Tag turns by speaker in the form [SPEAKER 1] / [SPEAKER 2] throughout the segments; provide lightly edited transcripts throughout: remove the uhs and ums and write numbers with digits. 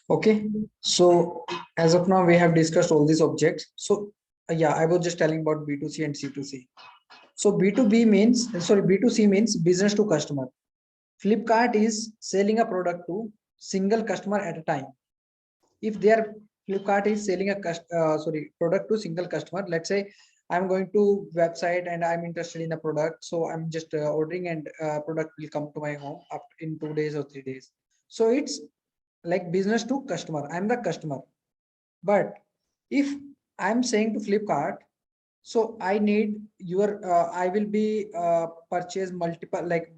[SPEAKER 1] Okay, so as of now we have discussed all these objects. So yeah, I was just telling about B2C and C2C. So B2B means, sorry, B2C means business to customer. Flipkart is selling a product to single customer at a time. If their Flipkart is selling a product to single customer, let's say I'm going to website and I'm interested in a product, so I'm just ordering, and product will come to my home up in 2 days or 3 days. So it's like business to customer. I'm the customer. But if I'm saying to Flipkart, so I need your, I will be purchase multiple, like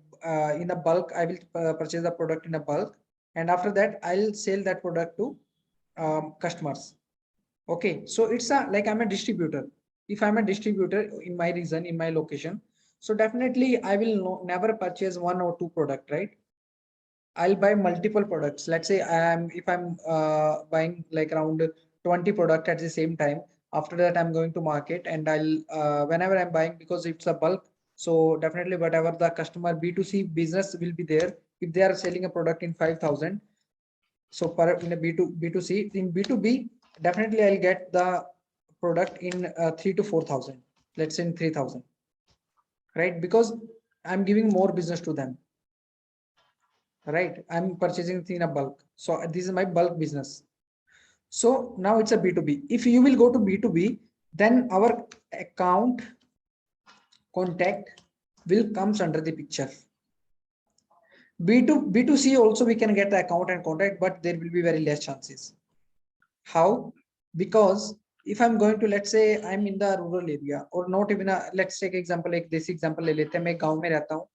[SPEAKER 1] in a bulk, I will purchase the product in a bulk, and after that I'll sell that product to customers. Okay, so it's a, like I'm a distributor. If I'm a distributor in my region, in my location, so definitely I will never purchase one or two product, right? I'll buy multiple products. Let's say if I'm buying like around 20 product at the same time. After that, I'm going to market, and I'll whenever I'm buying, because it's a bulk. So definitely whatever the customer B2C business will be there. If they are selling a product in 5,000, so per in a B2C, in B2B, definitely I'll get the product in 3 to 4,000. Let's say in 3,000, right? Because I'm giving more business to them, right? I'm purchasing in a bulk. So this is my bulk business. So now it's a B2B. If you will go to B2B, then our account contact will comes under the picture. B2C also we can get the account and contact, but there will be very less chances. How? Because if I'm going to, let's say I'm in the rural area, or not even a, let's take example, एक देसी example ले लेते हैं, मैं गांव में रहता हूँ.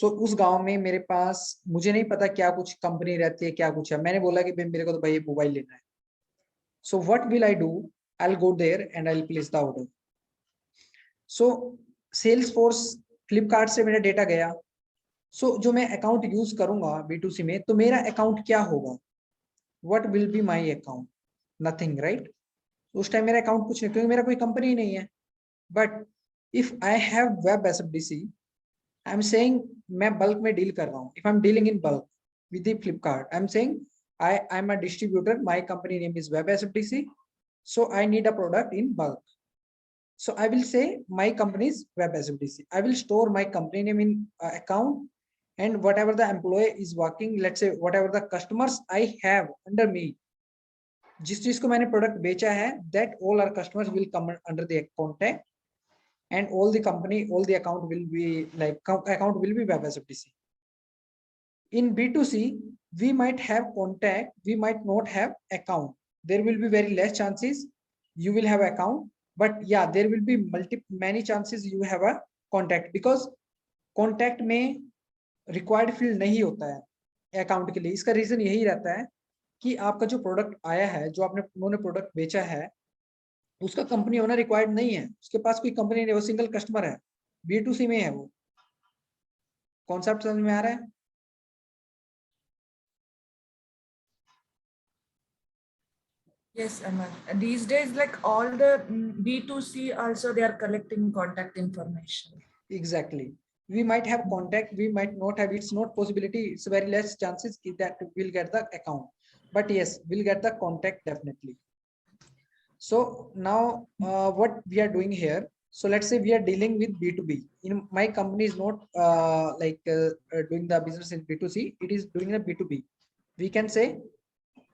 [SPEAKER 1] सो उस गांव में मेरे पास, मुझे नहीं पता क्या कुछ कंपनी रहती है, क्या कुछ है. मैंने बोला कि मेरे को तो भाई मोबाइल लेना है. So what will I do? I'll go there and I'll place the order. So Salesforce Flipkart से मेरा डेटा गया. So जो मैं अकाउंट यूज करूंगा B2C में, तो मेरा अकाउंट क्या होगा? What will be my account? Nothing, right? उस टाइम मेरा अकाउंट कुछ नहीं, क्योंकि मेरा कोई कंपनी नहीं है. But if I have web SFDC, I am saying मैं बल्क में डील कर रहा हूँ. If I am dealing in bulk with the Flipkart, I am saying I am a distributor, my company name is web SFDC, so I need a product in bulk. So I will say my company is web SFDC. I will store my company name in account, and whatever the employee is working, let's say whatever the customers I have under me, जिस चीज को मैंने product बेचा है, that all our customers will come under the contact, and all the company, all the account will be like account will be web SFDC. In B2C, we might have contact, we might not have account. There will be very less chances you will have account, but yeah, there will be many chances you have a contact, because contact में required field नहीं होता है account के लिए. इसका reason यही रहता है कि आपका जो प्रोडक्ट आया है, जो आपने उन्होंने प्रोडक्ट बेचा है, उसका कंपनी होना रिक्वायर्ड नहीं है. उसके पास कोई कंपनी नहीं, वो सिंगल कस्टमर है, B2C में है. वो कॉन्सेप्ट समझ में आ रहा है?
[SPEAKER 2] Yes, Aman. These days, like all the B2C also, they are collecting contact information.
[SPEAKER 1] Exactly. We might have contact, we might not have. It's not possibility. It's very less chances that we'll get the account. But yes, we'll get the contact definitely. So now what we are doing here. So let's say we are dealing with B2B. In my company is not doing the business in B2C. It is doing a B2B. We can say.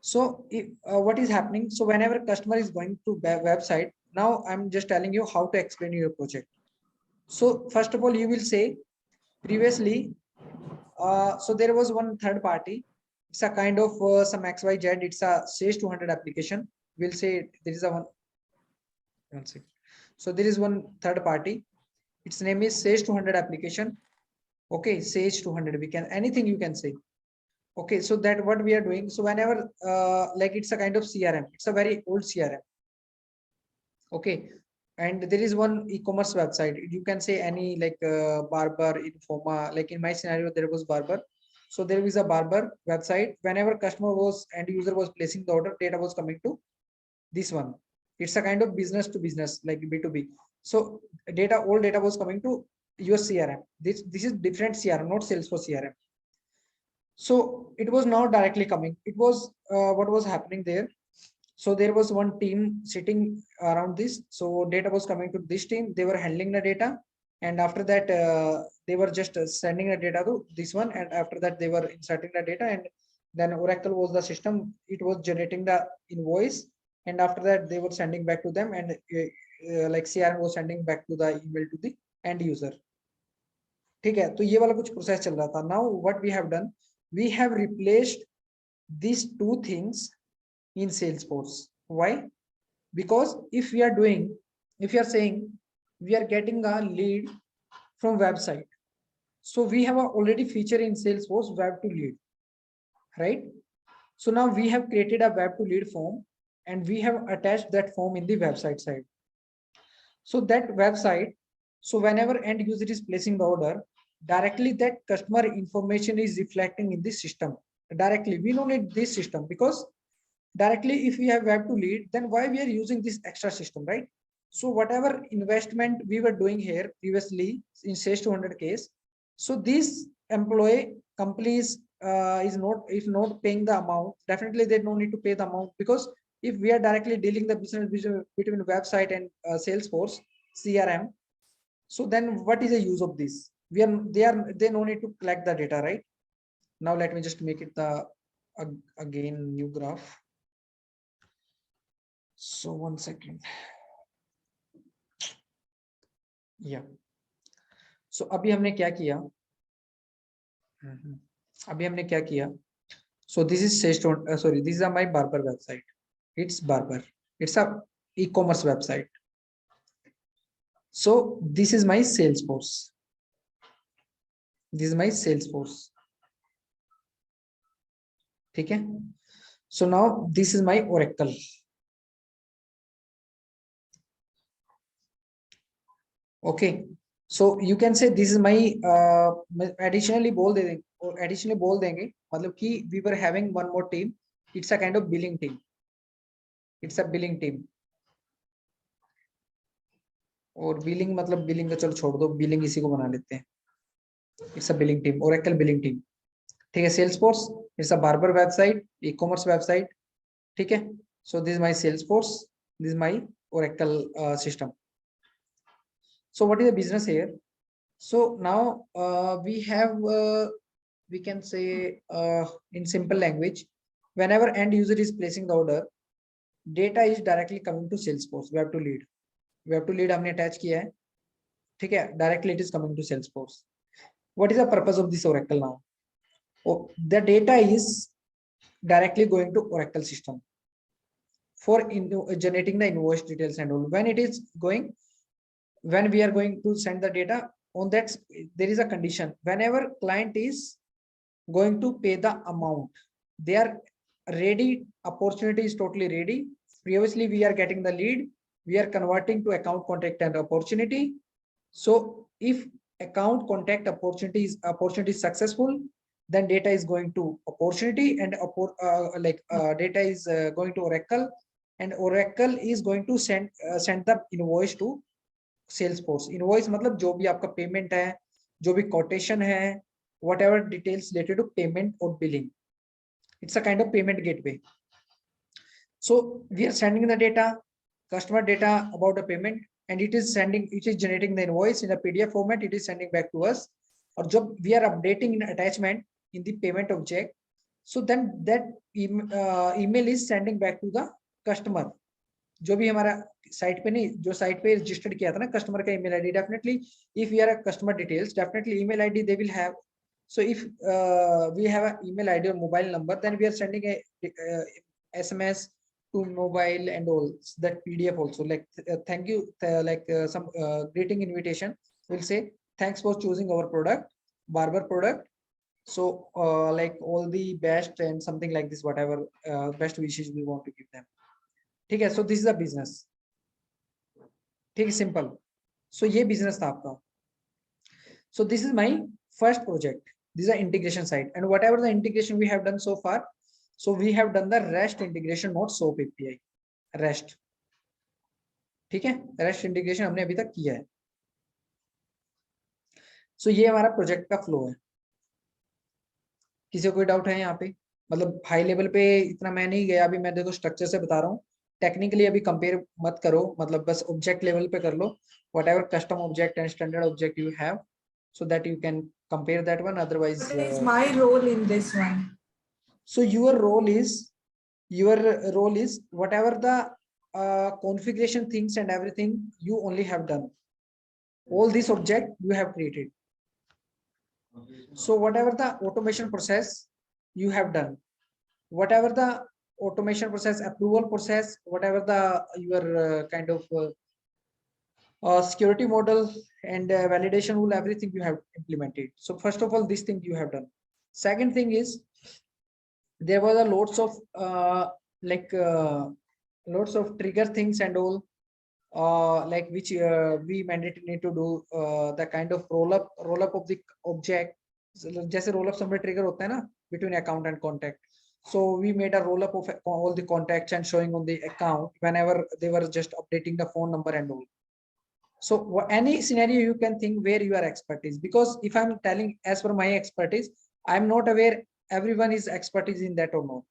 [SPEAKER 1] So if, what is happening? So whenever customer is going to website, now I'm just telling you how to explain your project. So first of all, you will say previously, so there was one third party. It's a kind of some XYZ. It's a Sage-200 application. We'll say there is a one second. So there is one third party. Its name is Sage-200 application. Okay, Sage-200. We can, anything you can say. Okay, so that what we are doing. So whenever like it's a kind of CRM. It's a very old CRM. Okay. And there is one e-commerce website. You can say any like barber, Informa. Like in my scenario, there was barber. So there is a barber website. Whenever customer was, end user was placing the order, data was coming to this one. It's a kind of business to business, like B2B. So data, all data was coming to your CRM. This is different CRM, not Salesforce CRM. So it was not directly coming. It was what was happening there. So there was one team sitting around this. So data was coming to this team. They were handling the data, and after that, they were just sending the data to this one. And after that, they were inserting the data, and then Oracle was the system. It was generating the invoice, and after that, they were sending back to them, and like CRM was sending back to the email to the end user. ठीक है, तो ये वाला कुछ process चल रहा था. Now what we have done, we have replaced these two things in Salesforce. Why? Because if we are saying we are getting a lead from website, so we have a already feature in Salesforce web to lead, right? So now we have created a web to lead form, and we have attached that form in the website side. So that website, so whenever end user is placing the order, directly that customer information is reflecting in the system directly. We don't need this system, because directly if we have web to lead, then why we are using this extra system, right? So whatever investment we were doing here previously in Sage 200 case, so this employee companies is not paying the amount. Definitely they don't need to pay the amount, because if we are directly dealing the business between website and Salesforce CRM, so then what is the use of this? They no need to collect the data, right? Now let me just make it the again new graph. So 1 second. Yeah. So अभी हमने क्या किया? अभी हमने क्या किया? So this is sorry, this is my barber website. It's barber. It's a e-commerce website. So this is my Salesforce. This is my Salesforce. Okay. So now this is my Oracle. Okay. So you can say this is my additionally बोल देंगे, और additionally बोल देंगे, मतलब कि we were having one more team. It's a kind of billing team. It's a billing team. और billing मतलब billing का चलो छोड़ दो, बिलिंग इसी को बना लेते हैं. It's a billing team, Oracle billing team. ठीक है. Salesforce it's a barber website, e commerce website. ठीक है. So this my Salesforce, this my Oracle system. So what is the business here? So now we have we can say in simple language, whenever end user is placing the order, data is directly coming to Salesforce. We have to lead हमने attach किया है. ठीक है. Directly it is coming to Salesforce. What is the purpose of this Oracle now? Oh, the data is directly going to Oracle system for generating the invoice details and all. When it is going, when we are going to send the data, on that there is a condition. Whenever client is going to pay the amount, they are ready, opportunity is totally ready. Previously we are getting the lead, we are converting to account contact and opportunity. So if account contact opportunity is successful, then data is going to opportunity, and data is going to Oracle, and Oracle is going to send the invoice to Salesforce. Invoice मतलब जो भी आपका payment है, जो भी quotation है, whatever details related to payment or billing. It's a kind of payment gateway. So we are sending the data, customer data about the payment, and it is generating the invoice in a PDF format. It is sending back to us. और जब we are updating in attachment in the payment object, so then that email is sending back to the customer. जो भी हमारा site पे नहीं, जो site पे registered किया था ना कस्टमर का email ID, definitely if we are a customer details, definitely email ID they will have. So if we have an email ID or mobile number, then we are sending a SMS to mobile and all that PDF also, like thank you, some greeting invitation will say thanks for choosing our product, barber product. So like all the best and something like this, whatever best wishes we want to give them. ठीक है. So this is a business. ठीक है, simple. So ये business था आपका. So this is my first project. This is an integration side, and whatever the integration we have done so far, so we have done the REST integration, not SOAP API. REST. ठीक है. REST integration हमने अभी तक किया है. So ये हमारा project का फ्लो है. किसी को कोई डाउट है यहाँ पे? मतलब हाई लेवल पे इतना मैं नहीं गया अभी, मैं देखो स्ट्रक्चर से बता रहा हूँ, टेक्निकली अभी कंपेयर मत करो, मतलब बस ऑब्जेक्ट लेवल पे कर लो, whatever custom object and standard object you have, so that you can compare that one. Otherwise
[SPEAKER 2] What is my role in this one?
[SPEAKER 1] so your role is whatever the configuration things and everything you only have done, all this object you have created. So whatever the automation process you have done, whatever the automation process, approval process, whatever the your kind of security model and validation rule, everything you have implemented. So first of all, this thing you have done. Second thing is there was a lots of like lots of trigger things and all, like which we mandatory need to do the kind of roll up of the object. जैसे roll up submit trigger होता है ना between account and contact. So we made a roll up of all the contacts and showing on the account whenever they were just updating the phone number and all. So any scenario you can think where you are expertise, because if I'm telling as per my expertise, I'm not aware everyone is expertise in that or not.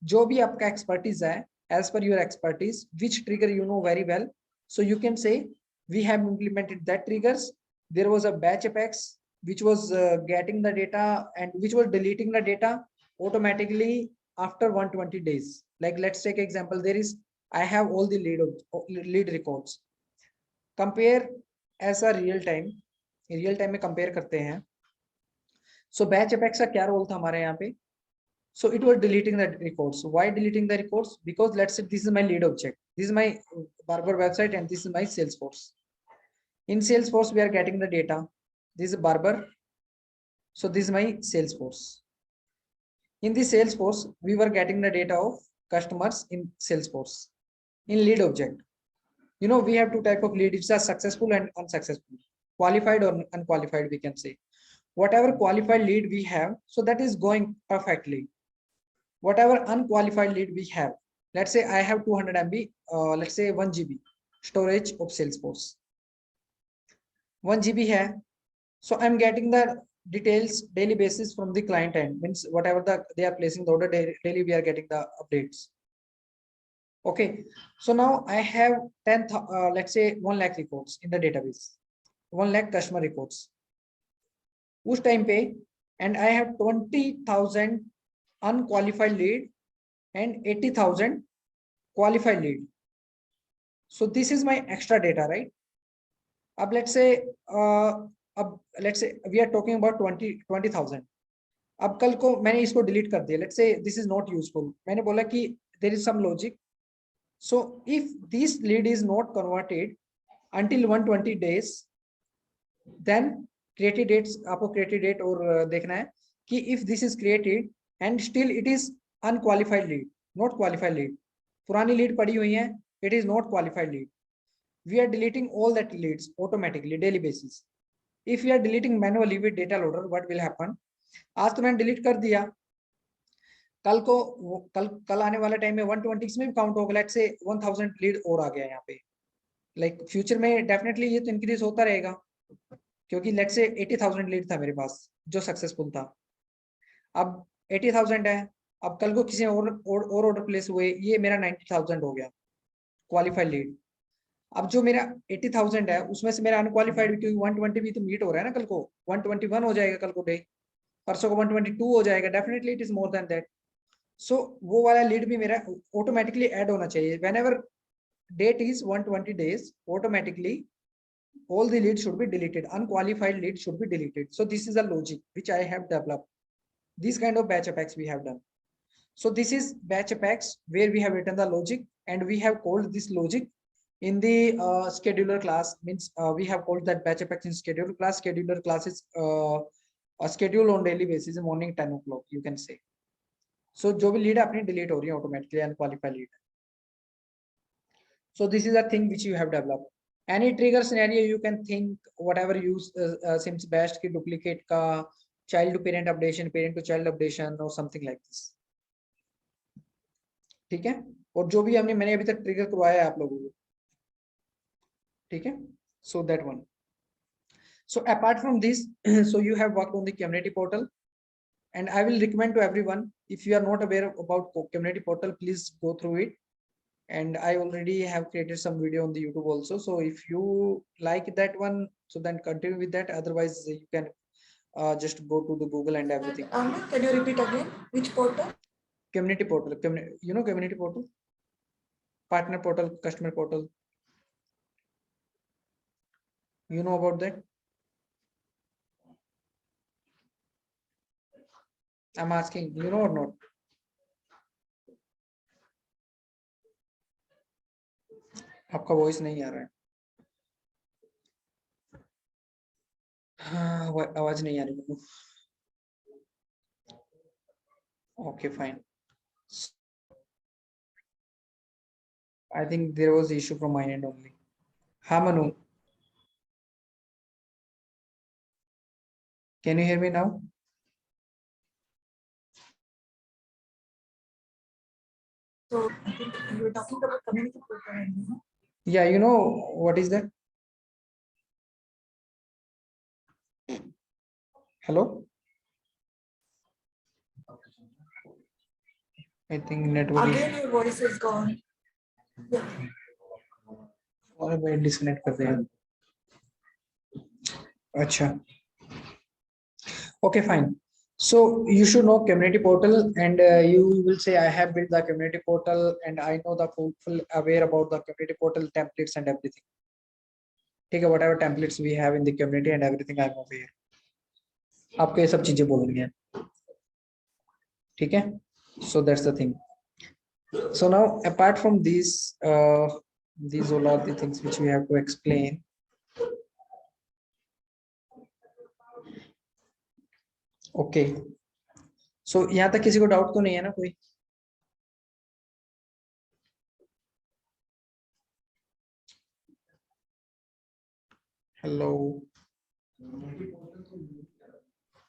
[SPEAKER 1] जो भी आपका expertise है, as per your expertise, which trigger you know very well, so you can say we have implemented that triggers. There was a batch apex which was getting the data and which was deleting the data automatically after 120 days. Like let's take example, there is I have all the lead records. Compare ऐसा real time में compare करते हैं. सो batch apex का क्या role था हमारे यहाँ पे? So it was deleting the records. Why deleting the records? Because let's say this is my lead object, this is my barber website, and this is my Salesforce. In Salesforce we are getting the data, this is barber, so this is my Salesforce. In the Salesforce we were getting the data of customers in Salesforce in lead object. You know, we have two type of leads, are successful and unsuccessful, qualified or unqualified, we can say. Whatever qualified lead we have, so that is going perfectly. Whatever unqualified lead we have, let's say I have 200 MB, let's say 1 GB storage of Salesforce, 1 GB hai, so I'm getting the details daily basis from the client end, means whatever they are placing the order daily, we are getting the updates. Okay, so now I have 10 let's say 1 lakh records in the database, 1 lakh customer records उस time पे, and I have 20,000 unqualified lead and 80,000 qualified lead. So this is my extra data, right? अब let's say let's say we are talking about 20,000. अब कल को मैंने इसको delete कर दिया, let's say this is not useful, मैंने बोला कि there is some logic. So if this lead is not converted until 120 days, then created dates, आपको created date और देखना है कि if this is created and still it is unqualified lead, not qualified lead, पुरानी lead पड़ी हुई है, it is not qualified lead, we are deleting all that leads automatically daily basis. If we are deleting manually with data loader, what will happen? आज तो मैंने delete कर दिया, कल को कल आने वाला टाइम में 120 में भी काउंट होगा, लेट्स से 1000 लीड और आ गया यहाँ पे, लाइक फ्यूचर में डेफिनेटली ये तो इंक्रीज होता रहेगा, क्योंकि लेट्स से 80,000 लीड था मेरे पास जो सक्सेसफुल था, अब 80,000 है, अब कल को किसी और ऑर्डर प्लेस हुए, ये मेरा 90,000 हो गया क्वालिफाइड लीड. अब जो मेरा 80,000 है उसमें से मेरा अनक्वालिफाइड, क्योंकि 120 भी तो मीट हो रहा है ना, कल को 121 हो जाएगा, कल को डे परसों को 122 हो जाएगा, definitely it is more than that. So वो वाला लीड भी मेरा ऑटोमेटिकली ऐड होना चाहिए. whenever date is 120 days, automatically all the leads should be deleted, unqualified leads should be deleted. So this is a logic which I have developed. This kind of batch apex we have done. So this is batch apex where we have written the logic, and we have called this logic in the scheduler class, means we have called that batch apex in scheduler class. Scheduler class is a schedule on daily basis, morning 10 o'clock you can say. So जो भी lead अपनी delete हो रही है automatically, unqualified lead. So this is a thing which you have developed. Any trigger scenario you can think, whatever you seems best ki duplicate ka, child to parent updation, parent to child updation or something like this. ठीक है, और जो भी हमने मैंने अभी तक trigger करवाया है आप लोगों को, ठीक है. So that one. So apart from this, so you have worked on the community portal, And I will recommend to everyone, if you are not aware about community portal, please go through it. And I already have created some video on the YouTube also. So if you like that one, so then continue with that. Otherwise, you can just go to the Google and everything.
[SPEAKER 2] Can you repeat again? Which portal?
[SPEAKER 1] Community portal. You know community portal, partner portal, customer portal. You know about that? I'm asking, you know or not? आपका voice नहीं आ रहा है. हाँ, आवाज नहीं आ रही मेरे को. Okay, fine. I think there was issue from my end only. हाँ Manu, can you hear me now?
[SPEAKER 2] So I think you were talking about community portal.
[SPEAKER 1] Yeah, you know what is that? Hello? I think network
[SPEAKER 2] Again, your voice is gone. Yeah.
[SPEAKER 1] और मैं disconnect कर दिया. अच्छा. Okay, fine. So you should know community portal, and you will say I have built the community portal and I know the full aware about the community portal templates and everything. ठीक है, whatever templates we have in the community and everything I'm aware. आपको ये सब चीजें बोलनी है. ठीक है. So that's the thing. So now apart from these all are the things which we have to explain. Okay. So यहाँ तक किसी को डाउट तो नहीं है ना कोई? Hello.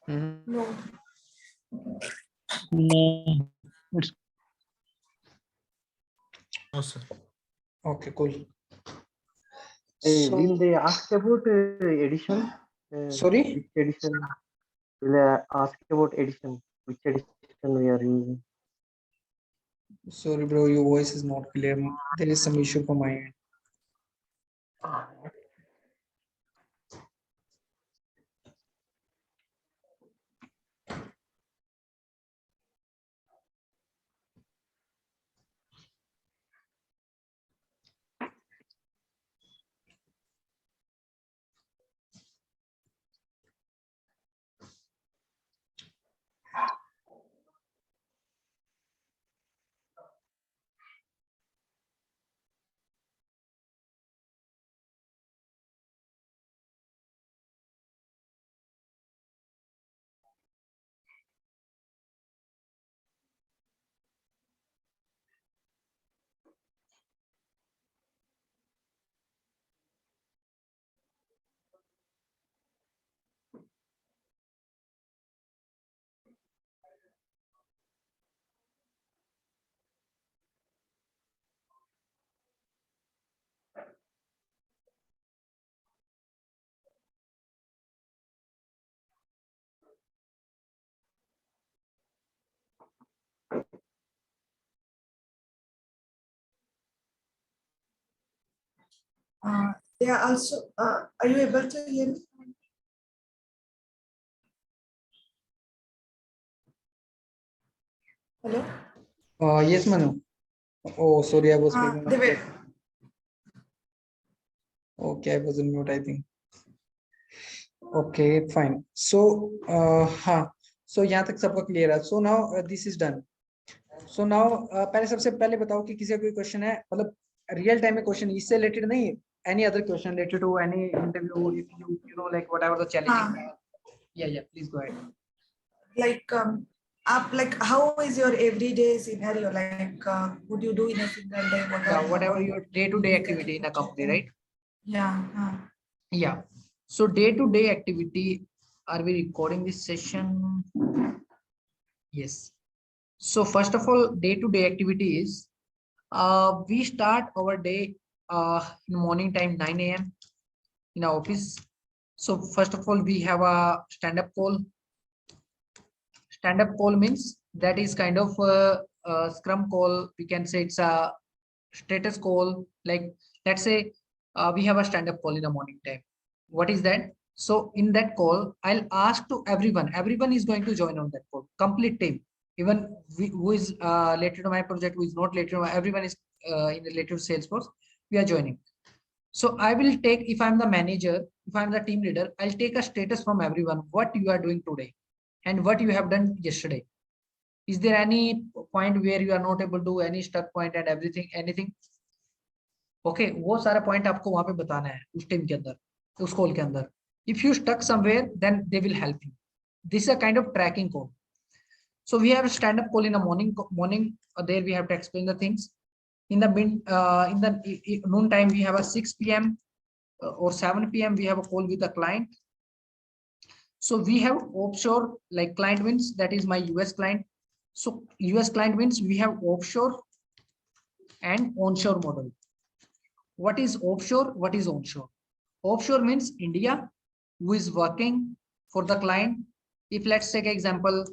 [SPEAKER 2] No.
[SPEAKER 1] No.
[SPEAKER 3] No, sir.
[SPEAKER 1] Okay, cool.
[SPEAKER 4] Will they ask about edition?
[SPEAKER 1] Sorry?
[SPEAKER 4] Which edition? Will they ask about edition? Which edition we are using?
[SPEAKER 1] Sorry, bro, your voice is not clear. There is some issue from my end.
[SPEAKER 2] They are also, are you able to hear me? Hello?
[SPEAKER 1] Yes, Manu. Oh, sorry, I was speaking.
[SPEAKER 2] They were,
[SPEAKER 1] Okay, I was on mute, I think. Okay, fine. So, हाँ. So यहाँ तक सबका clear है. So now this is done. So now पहले सबसे पहले बताओ कि किसी का कोई question है, मतलब real time में question इससे related नहीं, any other question related to any interview, if you know like whatever the challenging. Yeah, please go ahead.
[SPEAKER 2] like like how is your everyday scenario? Like would you do in a single day?
[SPEAKER 1] Whatever your day-to-day activity in a company, right?
[SPEAKER 2] Yeah.
[SPEAKER 1] Yeah. So day-to-day activity, are we recording this session? Yes. So first of all, day-to-day activity is we start our day in morning time 9 a.m. in our office. So first of all, we have a stand-up stand-up call means that is kind of a scrum call. We can say it's a status call. Like let's say we have a stand-up call in the morning time. What is that? So in that call, I'll ask to everyone. Everyone is going to join on that call. Complete team. Even who is related to my project, who is not related to my, everyone is related to Salesforce. We are joining. So I will take, if I'm the manager, if I'm the team leader, I'll take a status from everyone, what you are doing today and what you have done yesterday. Is there any point where you are not able to do any stuck point and everything, anything? Okay, वो सारा point आपको वहाँ पे बताना है उस team के अंदर, उस call के अंदर. If you stuck somewhere, then they will help you. This is a kind of tracking call. So we have a stand-up call in the morning. There we have to explain the things. In the noon time, we have a 6 p.m. Or 7 p.m. we have a call with a client. So we have offshore, like client wins, that is my US client. So US client wins, we have offshore and onshore model. What is offshore? What is onshore? Offshore means India, who is working for the client. If let's take an example,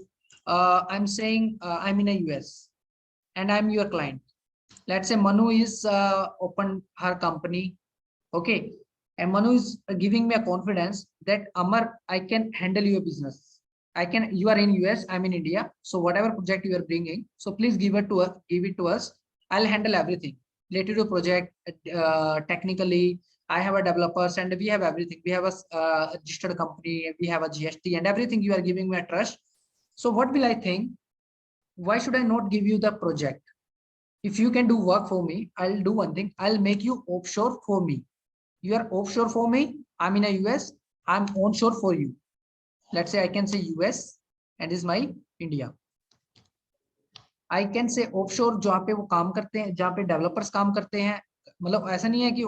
[SPEAKER 1] I'm saying I'm in a US and I'm your client. Let's say Manu is opened her company. Okay. And Manu is giving me a confidence that Amar, I can handle your business. You are in US, I'm in India. So whatever project you are bringing, so please give it to us. I'll handle everything related to project. Technically, I have a developers and we have everything. We have a registered company, we have a GST and everything. You are giving me a trust. So what will I think? Why should I not give you the project? If you can do work for me, I'll do one thing. I'll make you offshore for me. You are offshore for me. I'm in a US. I'm onshore for you. Let's say I can say US and is my India. I can say offshore जहाँ पे वो काम करते हैं, जहाँ पे developers काम करते हैं. मतलब ऐसा नहीं है कि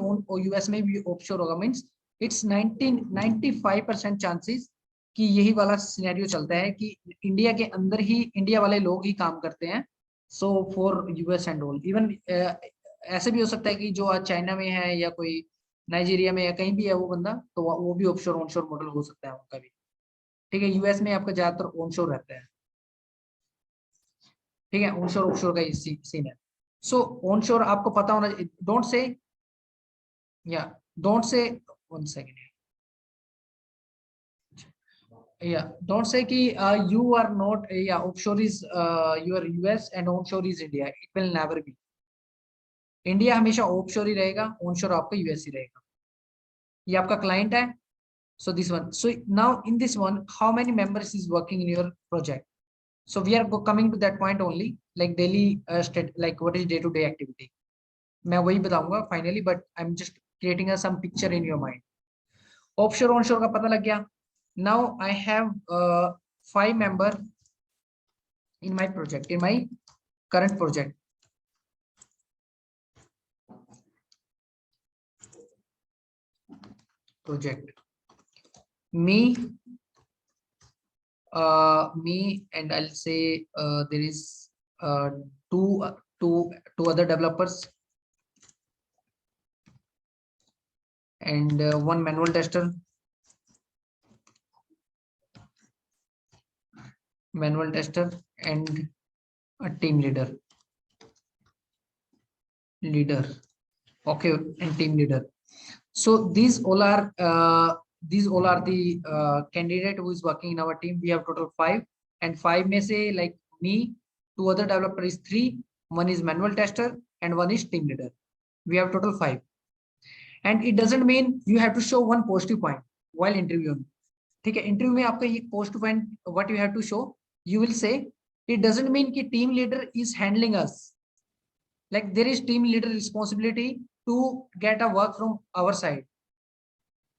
[SPEAKER 1] US में भी offshore होगा. Means it's 95% chances कि यही वाला सिनेरियो चलता है कि इंडिया के अंदर ही इंडिया वाले लोग ही काम करते हैं. So for US and all, even ऐसे भी हो सकता है कि जो आज चाइना में है या कोई नाइजीरिया में या कहीं भी है वो बंदा, तो वो भी ऑफशोर ऑनशोर मॉडल हो सकता है उनका भी. ठीक है, यूएस में आपका ज्यादातर ऑनशोर रहता है. ठीक है, ऑनशोर ऑफशोर का ये सीन है. सो ऑनशोर आपको पता होना, don't say one second, don't say कि you are not, offshore is your US and onshore is India. It will never be. India हमेशा ऑफशोर ही रहेगा, ऑनशोर आपका यूएस ही रहेगा. ये आपका क्लाइंट है. So this one. So now in this one, how many members is working in your project? So we are coming to that point only, like daily like what is day-to-day activity. मैं वही बताऊंगा finally, but I'm just creating some picture in your mind. Offshore onshore का पता लग गया. Now I have 5 members in my project, in my current project. Me, and I'll say there is two other developers and one manual tester, and a team leader. Okay, and team leader. So these all are the candidate who is working in our team. We have total 5, and 5 में से like me, 2 other developer is 3, 1 is manual tester and 1 is team leader. We have total 5, and it doesn't mean you have to show one positive point while interviewing. ठीक है, interview में आपका ये positive point what you have to show, you will say it doesn't mean कि team leader is handling us. Like there is team leader responsibility to get a work from our side.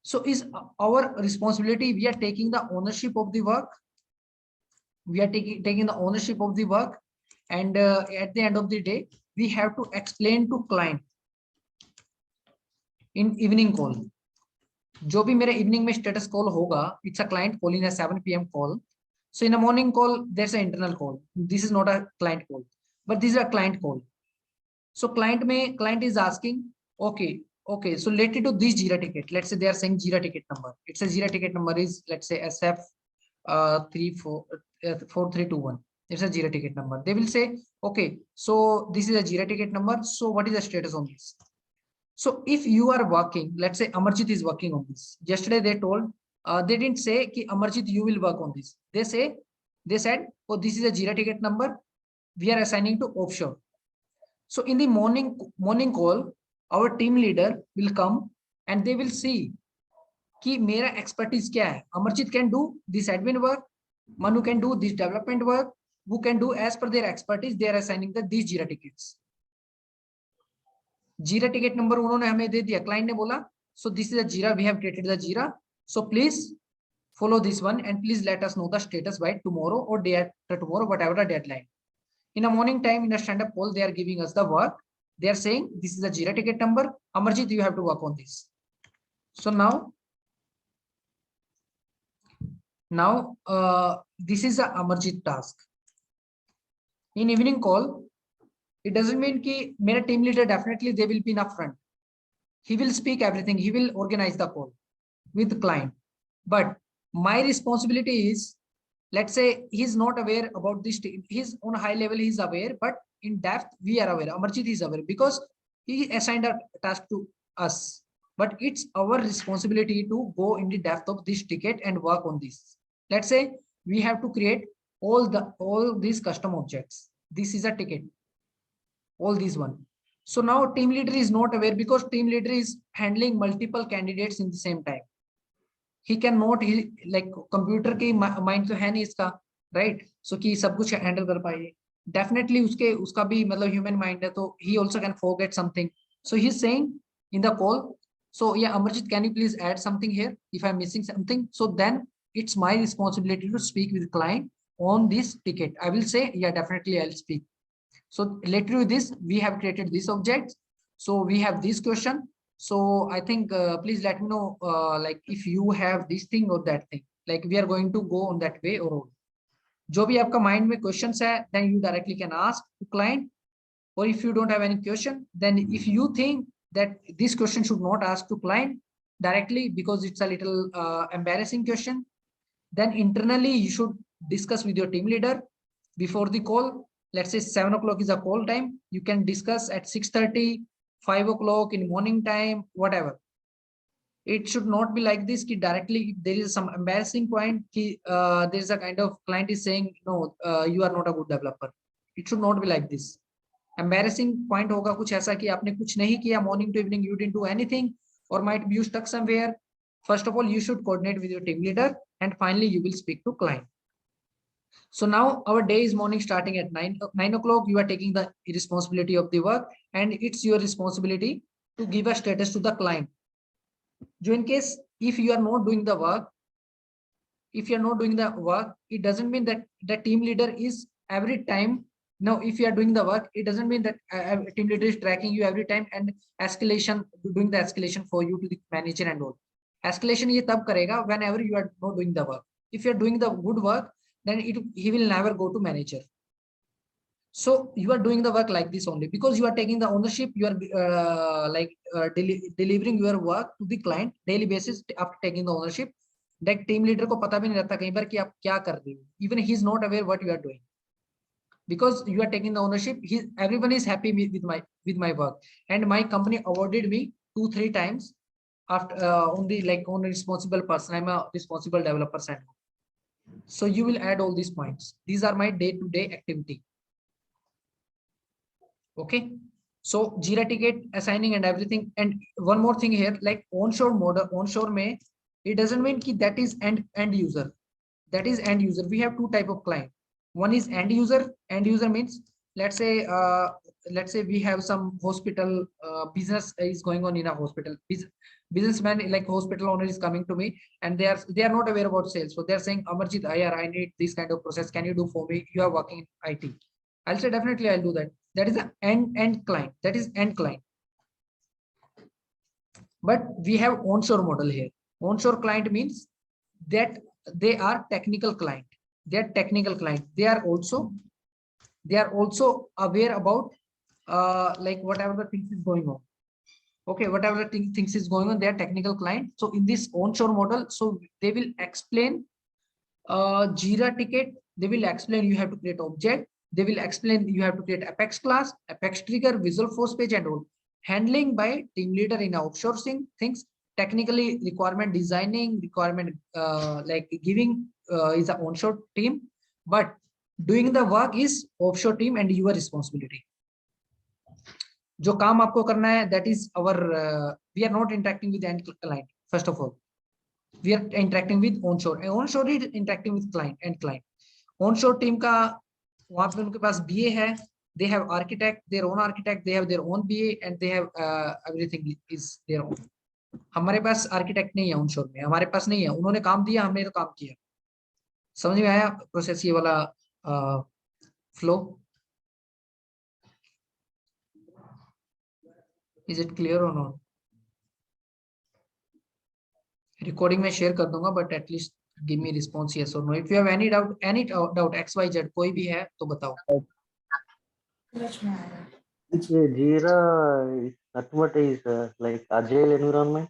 [SPEAKER 1] So is our responsibility, we are taking the ownership of the work. We are taking the ownership of the work, and at the end of the day, we have to explain to client in evening call. जो भी मेरे evening में status call होगा, it's a client call in a 7 p.m. call. So in a morning call, there's an internal call. This is not a client call, but this is a client call. So client is asking, okay, so related to this Jira ticket, let's say they are saying Jira ticket number. It's a Jira ticket number is, let's say SF 4321. It's a Jira ticket number. They will say, okay, so this is a Jira ticket number. So what is the status on this? So if you are working, let's say Amarjit is working on this. Yesterday they told, they didn't say ki Amarjit, you will work on this. They said, oh, this is a Jira ticket number. We are assigning to offshore. So in the morning call, our team leader will come and they will see कि मेरा expertise क्या है. Amarjit can do this admin work, Manu can do this development work, who can do as per their expertise. They are assigning these Jira tickets. Jira ticket number उन्होंने हमें दे दिया, client ने बोला, so this is a Jira, we have created the Jira, so please follow this one and please let us know the status by tomorrow or day after tomorrow, whatever the deadline. In a morning time, in a stand-up call, they are giving us the work. They are saying, this is a Jira ticket number. Amarjit, you have to work on this. So now this is a Amarjit task. In evening call, it doesn't mean कि मेरा team leader definitely they will be in upfront. He will speak everything. He will organize the call with the client. But my responsibility is, let's say he's not aware about this. He's on a high level, he's aware, but in depth, we are aware. Amarjit is aware because he assigned a task to us. But it's our responsibility to go in the depth of this ticket and work on this. Let's say we have to create all these custom objects. This is a ticket. All these one. So now team leader is not aware because team leader is handling multiple candidates in the same time. He cannot, he like computer की mind तो है नहीं इसका, right? So कि सब कुछ handle कर पाए. Definitely उसका भी मतलब human mind है, तो he also can forget something. So he's saying in the call, so yeah, Amarjit, can you please add something here if I'm missing something? So then it's my responsibility to speak with the client on this ticket. I will say, yeah, definitely I'll speak. So later with this, we have created this object. So we have this question. So I think please let me know like if you have this thing or that thing, like we are going to go on that way or जो भी आपका mind में questions है, then you directly can ask to client. Or if you don't have any question, then if you think that this question should not ask to client directly because it's a little embarrassing question, then internally you should discuss with your team leader before the call. Let's say 7 o'clock is a call time. You can discuss at 6:30, 5 o'clock in morning time, whatever. It should not be like this. Ki directly, if there is some embarrassing point, there is a kind of client is saying, no, you are not a good developer. It should not be like this. Embarrassing point होगा कुछ ऐसा कि आपने कुछ नहीं किया, morning to evening you didn't do anything, or might be you stuck somewhere. First of all, you should coordinate with your team leader, and finally you will speak to client. So now our day is morning starting at 9 o'clock. You are taking the responsibility of the work, and it's your responsibility to give a status to the client. So in case if you are not doing the work, it doesn't mean that the team leader is every time. Now, if you are doing the work, it doesn't mean that team leader is tracking you every time and doing the escalation for you to the manager and all. Escalation ye tab karega whenever you are not doing the work. If you are doing the good work, then he will never go to manager. So you are doing the work like this only because you are taking the ownership. You are delivering your work to the client daily basis after taking the ownership. That team leader को पता भी नहीं रहता कई बार कि आप क्या कर रहे हो. Even he is not aware what you are doing. Because you are taking the ownership, everyone is happy with my work, and my company awarded me 2-3 times after on a responsible person. I'm a responsible developer. So you will add all these points. These are my day-to-day activity. Okay. So Jira ticket assigning and everything. And one more thing here, like onshore model, onshore may it doesn't mean ki that is end user. That is end user. We have two type of client. One is end user. End user means let's say we have some hospital business is going on in a hospital. Businessman like hospital owner is coming to me and they are not aware about sales. So they are saying, Amarjit, I need this kind of process. Can you do for me? You are working in IT. I'll say definitely I'll do that. That is the end client. That is end client. But we have onshore model here. Onshore client means that they are technical client. They are technical client. They are also aware about like whatever the things is going on. Okay, whatever the things is going on, they are technical client. So in this onshore model, so they will explain Jira ticket, they will explain you have to create object. They will explain you have to create Apex class, Apex trigger, Visual Force page and all. Handling by team leader in outsourcing things. Technically requirement designing, requirement like giving is a onshore team, but doing the work is offshore team and your responsibility. जो काम आपको करना है, that is our we are not interacting with the end client. First of all, we are interacting with onshore. Onshore is interacting with client and client. Onshore team का वहाँ पे उनके पास BA है, they have architect, their own architect, they have their own BA and they have everything is their own. हमारे पास architect नहीं है onshore में, हमारे पास नहीं है, उन्होंने काम दिया, हमने तो काम किया. समझ में आया प्रोसेस ये वाला flow? Is it clear or not? Recording में share कर दूंगा, but at least give me response yes or no. If you have any doubt X Y Z कोई भी है तो बताओ.
[SPEAKER 4] Jira is what is like agile environment.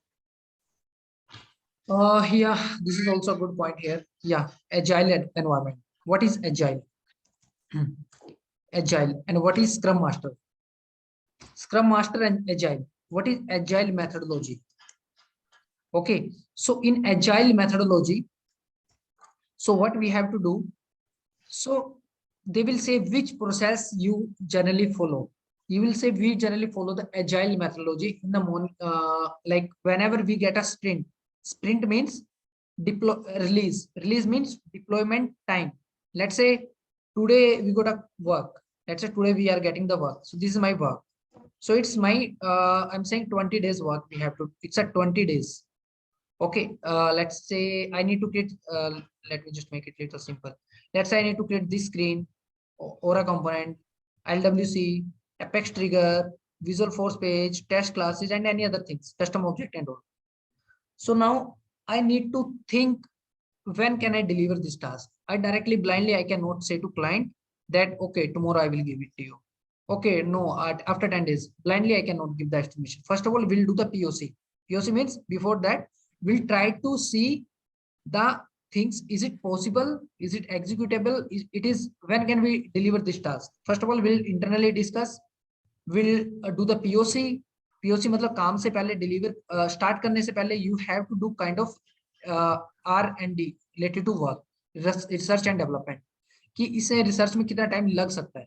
[SPEAKER 1] Yeah, this is also a good point here. Yeah, agile environment. What is agile? Agile and what is Scrum Master? Scrum Master and agile. What is agile methodology? Okay, so in agile methodology, so what we have to do, so they will say which process you generally follow. You will say we generally follow the agile methodology in the morning, like whenever we get a sprint. Sprint means release. Release means deployment time. Let's say today we got a work. Let's say today we are getting the work. So this is my work. So it's my I'm saying 20 days work we have to. It's at 20 days. Okay, let's say I need to create, let me just make it a little simple. Let's say I need to create this screen, Aura component, LWC, Apex trigger, Visual Force page, test classes, and any other things, custom object and all. So now I need to think, when can I deliver this task? I directly blindly, I cannot say to client that, okay, tomorrow I will give it to you. Okay, no, after 10 days, blindly I cannot give the estimation. First of all, we'll do the POC. POC means before that, we'll try to see the things. Is it possible? Is it executable? It is, when can we deliver this task? First of all, we'll internally discuss. We'll do the POC. POC मतलब काम से पहले deliver start करने से पहले you have to do kind of R&D related to work, research and development. कि इसे research में कितना time लग सकता है.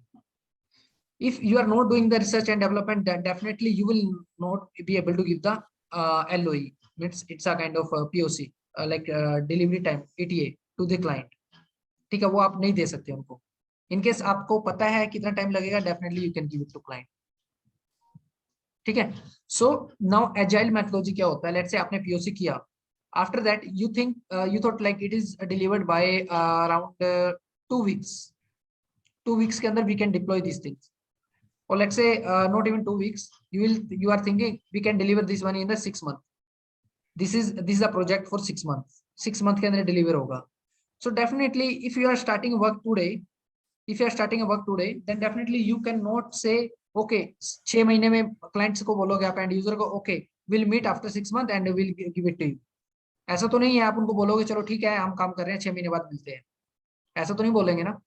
[SPEAKER 1] If you are not doing the research and development, then definitely you will not be able to give the LOE. It's a kind of POC, like delivery time, ETA to the client. ठीक है, वो आप नहीं दे सकते उनको. In case आपको पता है कितना time लगेगा, definitely you can give it to client. ठीक है. So now agile methodology क्या होता है? Let's say आपने POC किया. After that, you think you thought like it is delivered by around 2 weeks. 2 weeks के अंदर we can deploy these things. Or let's say not even 2 weeks. You are thinking we can deliver this one in the 6 months. This is a project for 6 months. 6 months के अंदर deliver होगा. So definitely, if you are starting work today, then definitely you cannot say, okay, 6 महीने में clients को बोलोगे आप end user को, okay, we'll meet after 6 months and we'll give it to you. ऐसा तो नहीं है, आप उनको बोलोगे चलो ठीक है हम काम कर रहे हैं 6 महीने बाद मिलते हैं. ऐसा तो नहीं बोलेंगे ना.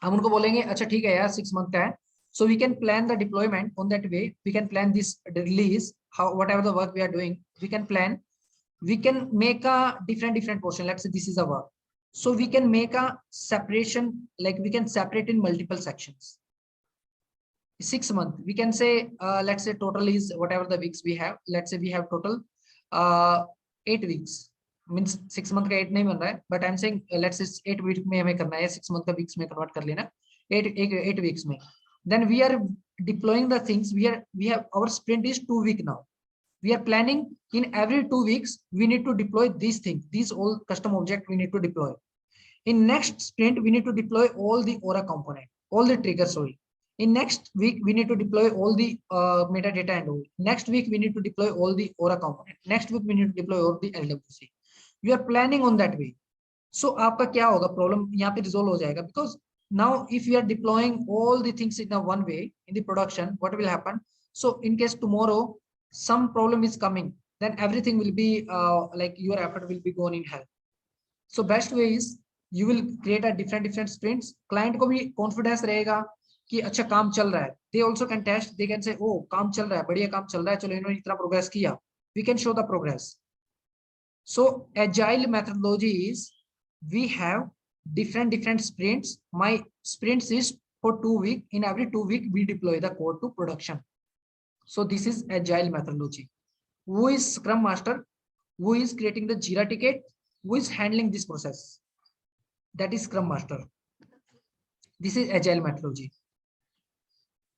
[SPEAKER 1] हम उनको बोलेंगे अच्छा ठीक है यार 6 month का है. So we can plan the deployment on that way. We can plan this release, whatever the work we are doing, we can plan. We can make a different portion. Let's say this is a work. So we can make a separation, like we can separate in multiple sections. 6 months, we can say, let's say total is whatever the weeks we have. Let's say we have total 8 weeks. Means 6 month का 8 नहीं बन रहा है, but I'm saying let's say 8 weeks में हमें करना है, 6 month का weeks में convert कर लेना, 8 weeks में. Then we are deploying the things. We have our sprint is 2 week now. We are planning in every 2 weeks we need to deploy these things. These all custom object we need to deploy. In next sprint we need to deploy all the Aura component, all the triggers. Sorry. In next week we need to deploy all the metadata and all. Next week we need to deploy all the Aura component. Next week we need to deploy all the LWC. We are planning on that way. So आपका क्या होगा problem यहाँ पे resolve हो जाएगा, because now if we are deploying all the things in a one way in the production, what will happen? So in case tomorrow some problem is coming, then everything will be like your effort will be gone in hell. So best way is you will create a different sprints. Client को भी confidence रहेगा कि अच्छा काम चल रहा है. They also can test, they can say, oh काम चल रहा है, बढ़िया काम चल रहा है, चलो इन्होंने इतना progress किया. We can show the progress. So agile methodology is, we have different sprints. My sprints is for 2 weeks. In every 2 weeks we deploy the code to production. So this is agile methodology. Who is Scrum Master? Who is creating the Jira ticket? Who is handling this process? That is Scrum Master. This is agile methodology.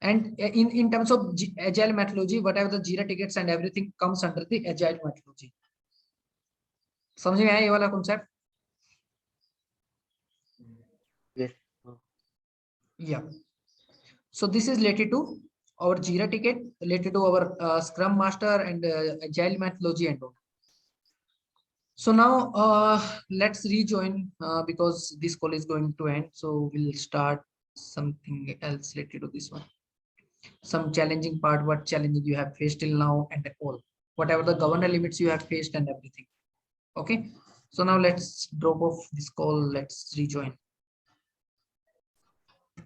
[SPEAKER 1] And in terms of agile methodology, whatever the Jira tickets and everything comes under the agile methodology. समझ में आया ये वाला concept?
[SPEAKER 4] Yes.
[SPEAKER 1] Yeah. So this is related to our Jira ticket, related to our Scrum Master and agile methodology and all. So now let's rejoin because this call is going to end. So we'll start something else related to this one. Some challenging part, what challenges you have faced till now and all, whatever the governor limits you have faced and everything. Okay. So now let's drop off this call. Let's rejoin.